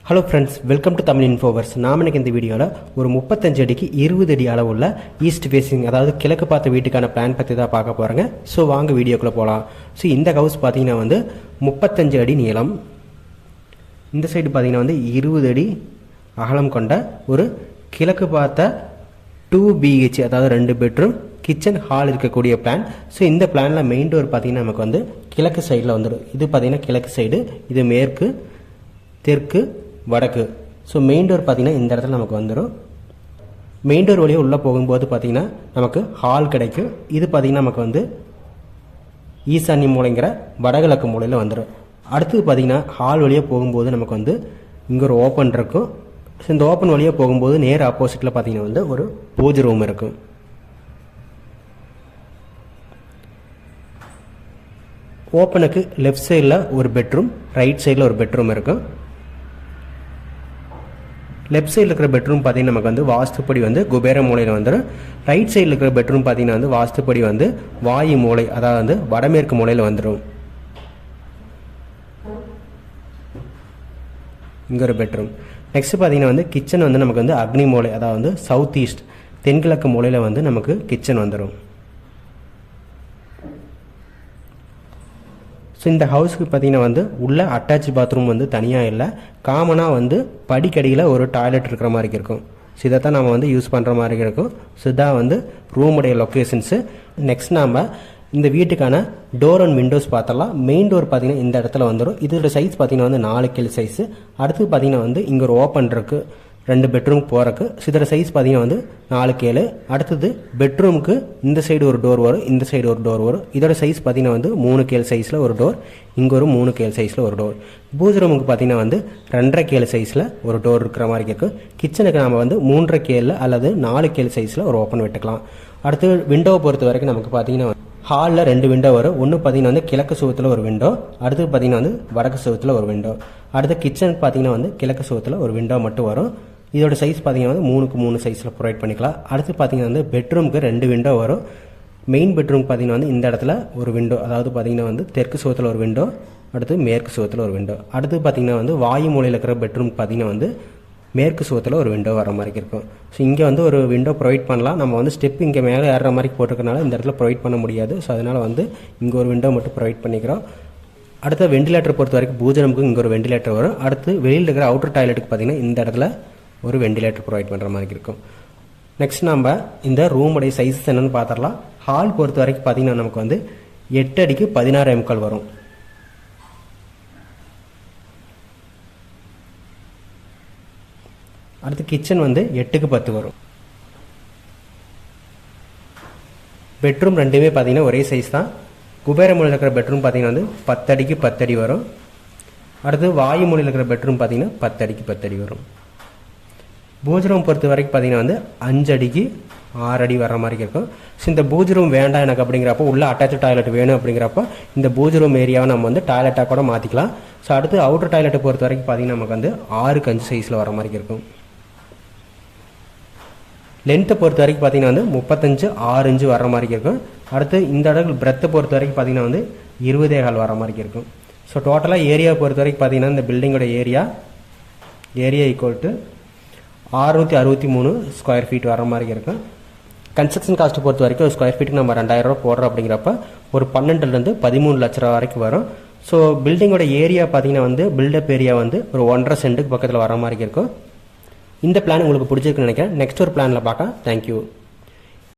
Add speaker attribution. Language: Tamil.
Speaker 1: Hello friends, welcome to Tamil இன்ஃபோவர்ஸ். நாம் எனக்கு இந்த வீடியோவில் ஒரு 35 அடிக்கு 20 அடி அளவுள்ள ஈஸ்ட் ஃபேஸிங், அதாவது கிழக்கு பார்த்த வீட்டுக்கான பிளான் பற்றி தான் பார்க்க போகிறேங்க. ஸோ வாங்க வீடியோக்குள்ளே போகலாம். ஸோ இந்த ஹவுஸ் பார்த்தீங்கன்னா வந்து 35 அடி நீளம், இந்த சைடு பார்த்தீங்கன்னா வந்து 20 அடி அகலம் கொண்ட ஒரு கிழக்கு பார்த்த 2 BH, அதாவது 2 பெட்ரூம் கிச்சன் ஹால் இருக்கக்கூடிய பிளான். ஸோ இந்த பிளானில் மெயின் டோர் பார்த்தீங்கன்னா நமக்கு வந்து கிழக்கு சைடில் வந்துடும். இது பார்த்தீங்கன்னா கிழக்கு சைடு, இது மேற்கு, தெற்கு, வடக்கு. ஸோ மெயின் டோர் பார்த்தீங்கன்னா இந்த இடத்துல நமக்கு வந்துடும். மெயின் டோர் வழியாக உள்ளே போகும்போது பார்த்தீங்கன்னா நமக்கு ஹால் கிடைக்கும். இது பார்த்தீங்கன்னா நமக்கு வந்து ஈசான்ய மூலைங்கிற வடகிழக்கு மூலையில் வந்துடும். அடுத்தது பார்த்தீங்கன்னா ஹால் வழியாக போகும்போது நமக்கு வந்து இங்கே ஒரு ஓப்பன் இருக்கும். ஸோ இந்த ஓப்பன் வழியாக போகும்போது நேர் ஆப்போசிட்டில் பார்த்தீங்கன்னா வந்து ஒரு பூஜை ரூம் இருக்கும். ஓப்பனுக்கு லெஃப்ட் சைடில் ஒரு பெட்ரூம், ரைட் சைடில் ஒரு பெட்ரூம் இருக்கும். லெஃப்ட் சைடில் இருக்கிற பெட்ரூம் பார்த்தீங்கன்னா நமக்கு வந்து வாஸ்துப்படி வந்து குபேர மூலையில் வந்துடும். ரைட் சைடில் இருக்கிற பெட்ரூம் பார்த்தீங்கன்னா வந்து வாஸ்துப்படி வந்து வாயு மூலை, அதாவது வந்து வடமேற்கு மூலையில் வந்துடும். இங்கே ஒரு பெட்ரூம். நெக்ஸ்ட் பார்த்தீங்கன்னா வந்து கிச்சன் வந்து நமக்கு வந்து அக்னி மூலை, அதாவது வந்து சவுத் ஈஸ்ட், தென்கிழக்கு மூலையில் வந்து நமக்கு கிச்சன் வந்துடும். ஸோ இந்த ஹவுஸுக்கு பார்த்தீங்கன்னா வந்து உள்ள அட்டாச் பாத்ரூம் வந்து தனியாக இல்லை, காமனாக வந்து படிக்கடியில் ஒரு டாய்லெட் இருக்கிற மாதிரி இருக்கும். ஸோ இதை தான் நம்ம வந்து யூஸ் பண்ணுற மாதிரி இருக்கும். ஸோ இதான் வந்து ரூமுடைய லொக்கேஷன்ஸு. நெக்ஸ்ட் நாம் இந்த வீட்டுக்கான டோர் அண்ட் விண்டோஸ் பார்த்தலாம். மெயின் டோர் பார்த்தீங்கன்னா இந்த இடத்துல வந்துடும். இதோட சைஸ் பார்த்தீங்கன்னா வந்து 4 கிலோ சைஸு. அடுத்து பார்த்தீங்கன்னா வந்து இங்கே ஒரு ஓப்பன் இருக்குது 2 பெட்ரூம் போகிறக்கு. ஸோ இதோட சைஸ் பார்த்தீங்கன்னா வந்து 4 கேளு. அடுத்தது பெட்ரூமுக்கு இந்த சைடு ஒரு டோர் வரும், இந்த சைடு ஒரு டோர் வரும். இதோட சைஸ் பார்த்தீங்கன்னா வந்து 3 கேள் சைஸில் ஒரு டோர், இங்கே ஒரு 3 கேள் சைஸில் ஒரு டோர். பூஜை ரூமுக்கு பார்த்தீங்கன்னா வந்து 2.5 கேள் சைஸில் ஒரு டோர் இருக்கிற மாதிரி இருக்கும். கிச்சனுக்கு நம்ம வந்து 3.5 கேள் அல்லது 4 கேள் சைஸில் ஒரு ஓப்பன் விட்டுக்கலாம். அடுத்து விண்டோவை பொறுத்த வரைக்கும் நமக்கு பார்த்தீங்கன்னா ஹாலில் 2 விண்டோ வரும். ஒன்று பார்த்தீங்கன்னா வந்து கிழக்கு சுவத்தில் ஒரு விண்டோ, அடுத்து பார்த்தீங்கன்னா வந்து வடக்கு சுவத்தில் ஒரு விண்டோ. அடுத்து கிச்சனுக்கு பார்த்தீங்கன்னா வந்து கிழக்கு சுவத்தில் ஒரு விண்டோ மட்டும் வரும். இதோட சைஸ் பார்த்தீங்கன்னா வந்து 3க்கு 3 சைஸில் ப்ரொவைட் பண்ணிக்கலாம். அடுத்து பார்த்தீங்கன்னா வந்து பெட்ரூமுக்கு 2 விண்டோ வரும். மெயின் பெட்ரூம் பார்த்தீங்கன்னா வந்து இந்த இடத்துல ஒரு விண்டோ, அதாவது பார்த்தீங்கன்னா வந்து தெற்கு சுவத்தில் ஒரு விண்டோ, அடுத்து மேற்கு சுவத்தில் ஒரு விண்டோ. அடுத்து பார்த்தீங்கன்னா வந்து வாயு மூலையில் இருக்கிற பெட்ரூம் பார்த்தீங்கன்னா வந்து மேற்கு சுவத்தில் ஒரு விண்டோ வர மாதிரி இருக்கும். ஸோ இங்கே வந்து ஒரு விண்டோ ப்ரொவைட் பண்ணலாம். நம்ம வந்து ஸ்டெப் இங்கே மேலே ஏறுற மாதிரி போட்டிருக்கனால இந்த இடத்துல ப்ரொவைட் பண்ண முடியாது. ஸோ அதனால் வந்து இங்கே ஒரு விண்டோ மட்டும் ப்ரொவைட் பண்ணிக்கிறோம். அடுத்த வெண்டிலேட்டர் பொறுத்த வரைக்கும் பூஜை ரூமுக்கு இங்கே ஒரு வெண்டிலேட்டர் வரும். அடுத்து வெளியில் இருக்கிற அவுட்டர் டாய்லெட்டுக்கு பார்த்தீங்கன்னா இந்த இடத்துல ஒரு வெண்டிலேட்டர் ப்ரொவைட் பண்ணுற மாதிரி இருக்கும். நெக்ஸ்ட் நம்ம இந்த ரூமுடைய சைஸஸ் என்னென்னு பார்த்துடலாம். ஹால் பொறுத்த வரைக்கும் பார்த்தீங்கன்னா நமக்கு வந்து 8 அடிக்கு 16 MKL வரும். அடுத்து கிச்சன் வந்து 8க்கு 10 வரும். பெட்ரூம் ரெண்டுமே பார்த்தீங்கன்னா ஒரே சைஸ் தான். குபேர மூலையில் இருக்கிற பெட்ரூம் பார்த்தீங்கன்னா வந்து 10 அடிக்கு 10 அடி வரும். அடுத்து வாயு மூலையில் இருக்கிற பெட்ரூம் பார்த்தீங்கன்னா 10 அடிக்கு 10 அடி வரும். பூஜை ரூம் பொறுத்த வரைக்கும் பார்த்தீங்கன்னா வந்து 5 அடிக்கு 6 அடி வர மாதிரி இருக்கும். ஸோ இந்த பூஜை ரூம் வேண்டாம் எனக்கு அப்படிங்கிறப்போ, உள்ள அட்டாச் டாய்லெட் வேணும் அப்படிங்கிறப்போ இந்த பூஜை ரூம் ஏரியாவை நம்ம வந்து டாய்லெட்டாக கூட மாற்றிக்கலாம். ஸோ அடுத்து அவுட்டர் டாய்லெட்டை பொறுத்த வரைக்கும் பார்த்தீங்கன்னா நமக்கு வந்து 6க்கு 5 சைஸில் வர மாதிரி இருக்கும். லென்த்தை பொறுத்த வரைக்கும் பார்த்தீங்கன்னா வந்து 35 6 இன்ச்சு வர மாதிரி இருக்கும். அடுத்து இந்த இடத்துல பிரெத்தை பொறுத்த வரைக்கும் பார்த்தீங்கன்னா வந்து 20.25 வர மாதிரி இருக்கும். ஸோ டோட்டலாக ஏரியாவை பொறுத்த வரைக்கும் பார்த்தீங்கன்னா இந்த பில்டிங்கோட area equal to 663 square feet வர மாதிரி இருக்கும். கன்ஸ்ட்ரக்ஷன் காஸ்ட்டு பொறுத்த வரைக்கும் ஒரு ஸ்கொயர் ஃபீட்டுக்கு நம்ம 2000 ரூபா போடுறோம் அப்படிங்கிறப்ப ஒரு 12லேருந்து 13 லட்ச ரூபா வரைக்கும் வரும். ஸோ பில்டிங்கோட ஏரியா பார்த்தீங்கன்னா வந்து பில்டப் ஏரியா வந்து ஒரு 1.5 சென்ட்டுக்கு பக்கத்தில் வர மாதிரி இருக்கும். இந்த பிளான் உங்களுக்கு பிடிச்சிருக்குன்னு நினைக்கிறேன். நெக்ஸ்ட் ஒரு பிளானில் பார்க்கலாம். தேங்க்யூ.